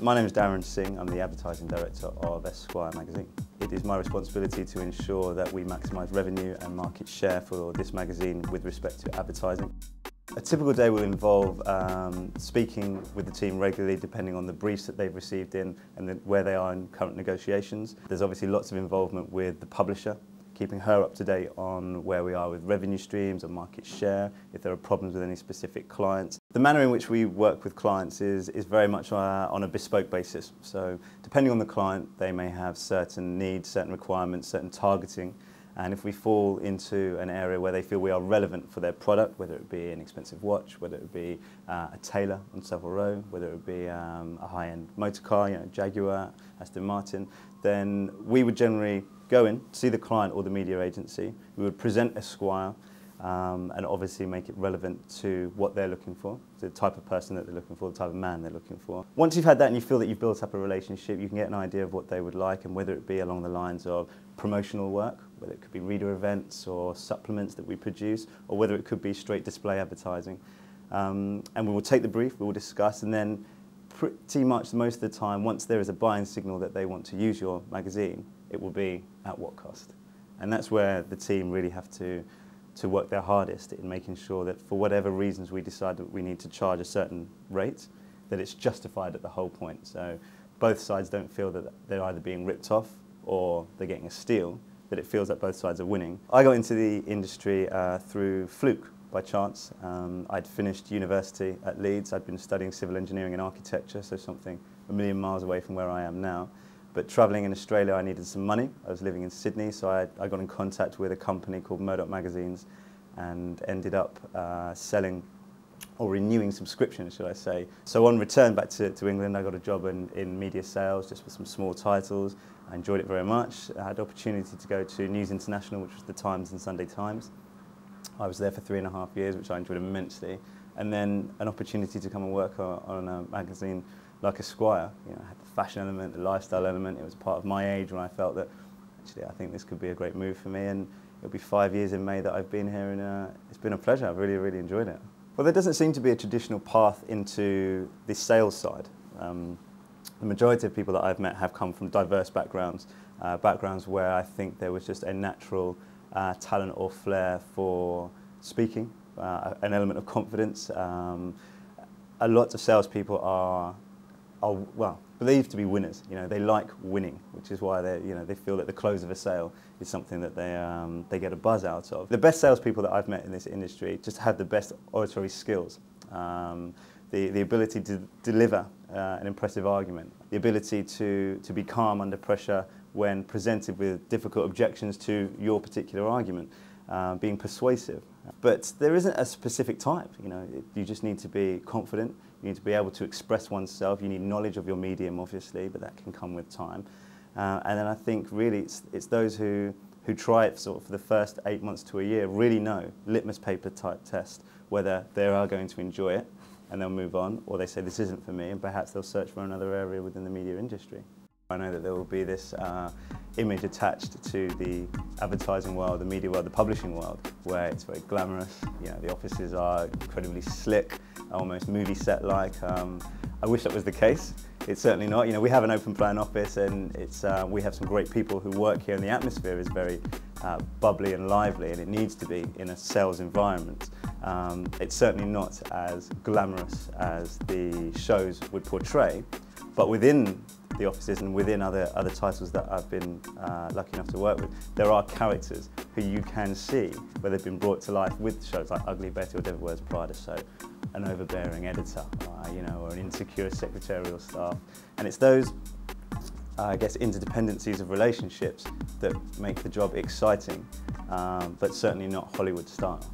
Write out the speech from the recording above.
My name is Darren Singh. I'm the Advertising Director of Esquire magazine. It is my responsibility to ensure that we maximise revenue and market share for this magazine with respect to advertising. A typical day will involve speaking with the team regularly depending on the briefs that they've received in and where they are in current negotiations. There's obviously lots of involvement with the publisher, keeping her up to date on where we are with revenue streams and market share, if there are problems with any specific clients. The manner in which we work with clients is very much on a bespoke basis. So depending on the client, they may have certain needs, certain requirements, certain targeting. And if we fall into an area where they feel we are relevant for their product, whether it be an expensive watch, whether it be a tailor on Savile Row, whether it be a high-end motor car, Jaguar, Aston Martin, then we would generally go in, see the client or the media agency. We would present Esquire and obviously make it relevant to what they're looking for, the type of person that they're looking for, the type of man they're looking for. Once you've had that and you feel that you've built up a relationship, you can get an idea of what they would like, and whether it be along the lines of promotional work, whether it could be reader events or supplements that we produce, or whether it could be straight display advertising. And we will take the brief, we will discuss, and then pretty much most of the time, once there is a buying signal that they want to use your magazine, it will be at what cost. And that's where the team really have to work their hardest in making sure that for whatever reasons we decide that we need to charge a certain rate, that it's justified at the whole point. So both sides don't feel that they're either being ripped off or they're getting a steal, that it feels that both sides are winning. I got into the industry through fluke, by chance. I'd finished university at Leeds. I'd been studying civil engineering and architecture, so something a million miles away from where I am now. But travelling in Australia, I needed some money. I was living in Sydney, so I got in contact with a company called Murdoch Magazines and ended up selling or renewing subscriptions, should I say. So on return back to England, I got a job in media sales, just with some small titles. I enjoyed it very much. I had the opportunity to go to News International, which was the Times and Sunday Times. I was there for 3.5 years, which I enjoyed immensely. And then an opportunity to come and work on a magazine like Esquire. I had the fashion element, the lifestyle element. It was part of my age when I felt that, actually, I think this could be a great move for me. And it'll be 5 years in May that I've been here, and it's been a pleasure. I've really, really enjoyed it. Well, there doesn't seem to be a traditional path into the sales side. The majority of people that I've met have come from diverse backgrounds, backgrounds where I think there was just a natural talent or flair for speaking, an element of confidence. A lot of salespeople are well, believed to be winners. They like winning, which is why they feel that the close of a sale is something that they get a buzz out of. The best salespeople that I've met in this industry just have the best oratory skills, the ability to deliver an impressive argument, the ability to be calm under pressure when presented with difficult objections to your particular argument, being persuasive. But there isn't a specific type. You just need to be confident. You need to be able to express oneself. You need knowledge of your medium, obviously, but that can come with time. And then I think really it's those who try it for the first 8 months to a year really know, litmus paper type test, whether they are going to enjoy it and they'll move on, or they say this isn't for me, and perhaps they'll search for another area within the media industry. I know that there will be this image attached to the advertising world, the media world, the publishing world, where it's very glamorous. The offices are incredibly slick, almost movie set-like. I wish that was the case. It's certainly not. We have an open plan office, and we have some great people who work here, and the atmosphere is very bubbly and lively, and it needs to be in a sales environment. It's certainly not as glamorous as the shows would portray, but within the offices and within other titles that I've been lucky enough to work with, there are characters who you can see where they've been brought to life with shows like Ugly Betty or Devil Wears Prada. So an overbearing editor, or an insecure secretarial staff. And it's those, I guess, interdependencies of relationships that make the job exciting, but certainly not Hollywood style.